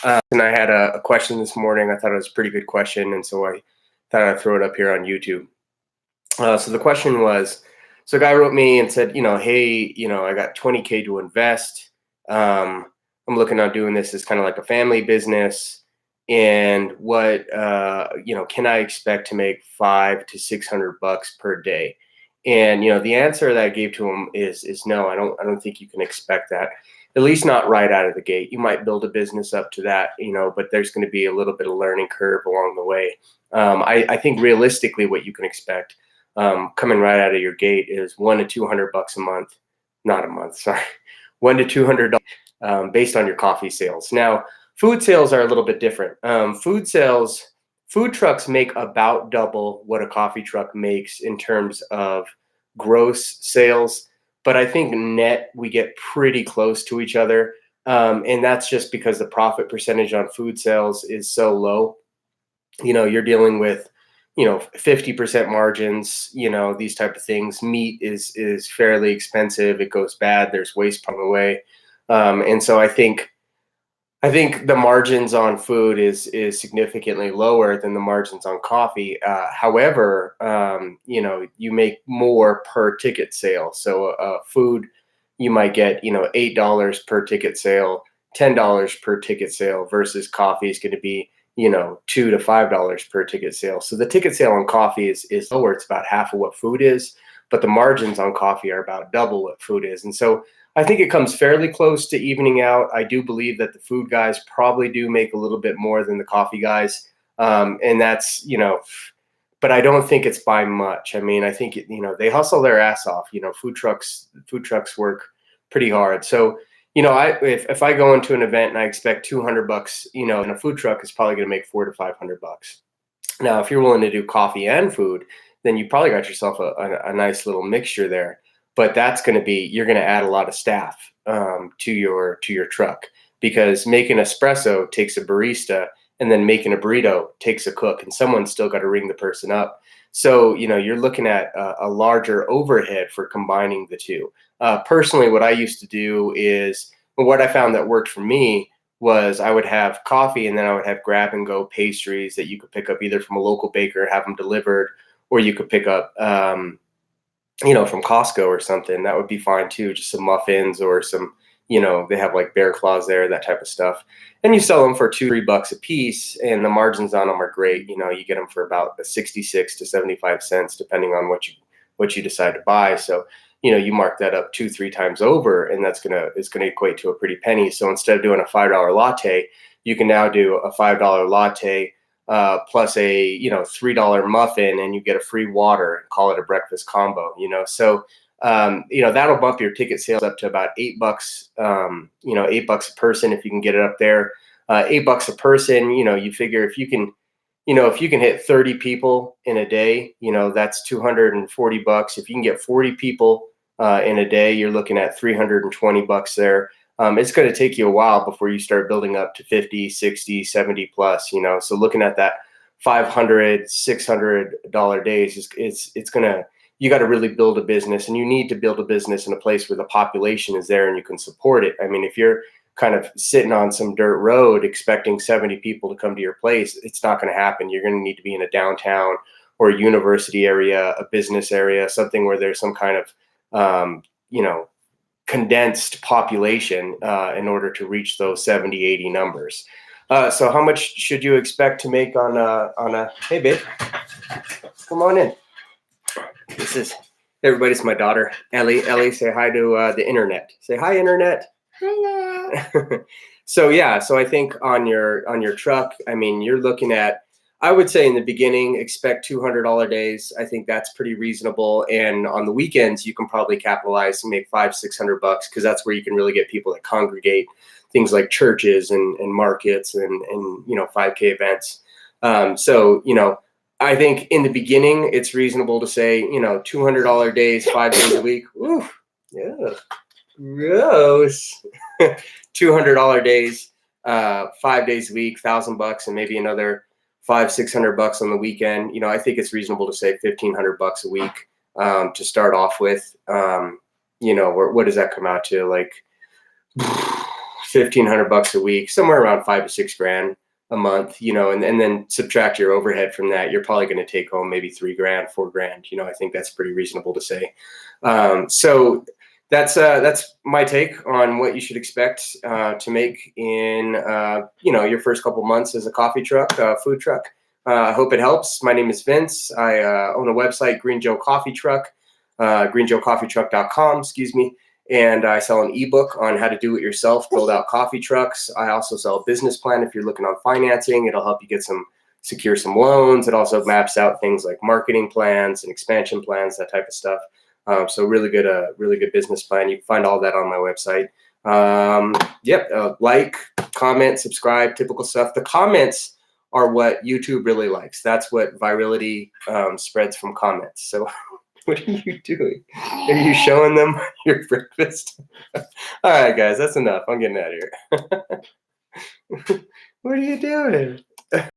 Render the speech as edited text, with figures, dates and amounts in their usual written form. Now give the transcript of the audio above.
And I had a question this morning. I thought it was a pretty good question, and so I thought I'd throw it up here on YouTube. So the question was, so a guy wrote me and said, hey, I got 20K to invest. I'm looking on doing this as kind of like a family business, and what can I expect to make $500 to $600 per day? And the answer that I gave to him is no. I don't think you can expect that, at least not right out of the gate. You might build a business up to that, but there's going to be a little bit of learning curve along the way. I think realistically what you can expect coming right out of your gate is $100 to $200 a month, not a month, sorry, $100 to $200 based on your coffee sales. Now, food sales are a little bit different. Food trucks make about double what a coffee truck makes in terms of gross sales, but I think net we get pretty close to each other. And that's just because the profit percentage on food sales is so low. You're dealing with 50% margins, these type of things. Meat is fairly expensive. It goes bad. There's waste on the way. And so I think the margins on food is significantly lower than the margins on coffee. However, you make more per ticket sale. So food, you might get, $8 per ticket sale, $10 per ticket sale, versus coffee is going to be, $2 to $5 per ticket sale. So the ticket sale on coffee is lower. It's about half of what food is, but the margins on coffee are about double what food is. And so I think it comes fairly close to evening out. I do believe that the food guys probably do make a little bit more than the coffee guys. And that's, but I don't think it's by much. I mean, I think, they hustle their ass off. Food trucks work pretty hard. So, if I go into an event and I expect $200, and a food truck is probably going to make $400 to $500. Now, if you're willing to do coffee and food, then you probably got yourself a nice little mixture there. But that's going to be, you're going to add a lot of staff to your truck, because making espresso takes a barista, and then making a burrito takes a cook, and someone's still got to ring the person up. So, you're looking at a larger overhead for combining the two. Personally, what I used to do is, what I found that worked for me was I would have coffee, and then I would have grab and go pastries that you could pick up either from a local baker, have them delivered, or you could pick up, from Costco or something. That would be fine too. Just some muffins or some, they have like bear claws there, that type of stuff. And you sell them for $2-3 a piece, and the margins on them are great. You get them for about 66 to 75 cents, depending on what you decide to buy. So, you mark that up 2-3 times over, and it's gonna equate to a pretty penny. So instead of doing a $5 latte, you can now do a $5 latte plus a $3 muffin, and you get a free water, and call it a breakfast combo. So that'll bump your ticket sales up to about $8. $8 a person if you can get it up there. $8 a person. You figure if you can hit 30 people in a day, that's $240. If you can get 40 people in a day, you're looking at $320 there. It's going to take you a while before you start building up to 50, 60, 70 plus, so looking at that $500, $600 days it's going to, you got to really build a business, and you need to build a business in a place where the population is there and you can support it. I mean, if you're kind of sitting on some dirt road expecting 70 people to come to your place, it's not going to happen. You're going to need to be in a downtown or a university area, a business area, something where there's some kind of, condensed population in order to reach those 70, 80 numbers. So how much should you expect to make on a, hey babe, come on in. Everybody's my daughter, Ellie. Ellie, say hi to the internet. Say hi, internet. Hello. So I think on your truck, I mean, you're looking at, I would say in the beginning, expect $200 days. I think that's pretty reasonable. And on the weekends, you can probably capitalize and make $500-600, because that's where you can really get people that congregate, things like churches and markets and 5K events. I think in the beginning, it's reasonable to say, $200 days, 5 days a week. Ooh, yeah, gross. $200 days, 5 days a week, $1,000, and maybe another $500-600 on the weekend. I think it's reasonable to say $1,500 a week to start off with. What does that come out to? Like $1,500 a week, somewhere around 5 to 6 grand a month, and then subtract your overhead from that, you're probably going to take home maybe 3 grand, 4 grand. I think that's pretty reasonable to say. So that's my take on what you should expect to make in your first couple months as a coffee truck, food truck. I hope it helps. My name is Vince. I own a website, Green Joe Coffee Truck, greenjoecoffeetruck.com, excuse me. And I sell an ebook on how to do it yourself, build out coffee trucks. I also sell a business plan if you're looking on financing. It'll help you secure some loans. It also maps out things like marketing plans and expansion plans, that type of stuff. So really good business plan. You can find all that on my website. Like, comment, subscribe, typical stuff. The comments are what YouTube really likes. That's what virality spreads from comments. So what are you doing? Are you showing them your breakfast? All right, guys, that's enough. I'm getting out of here. What are you doing?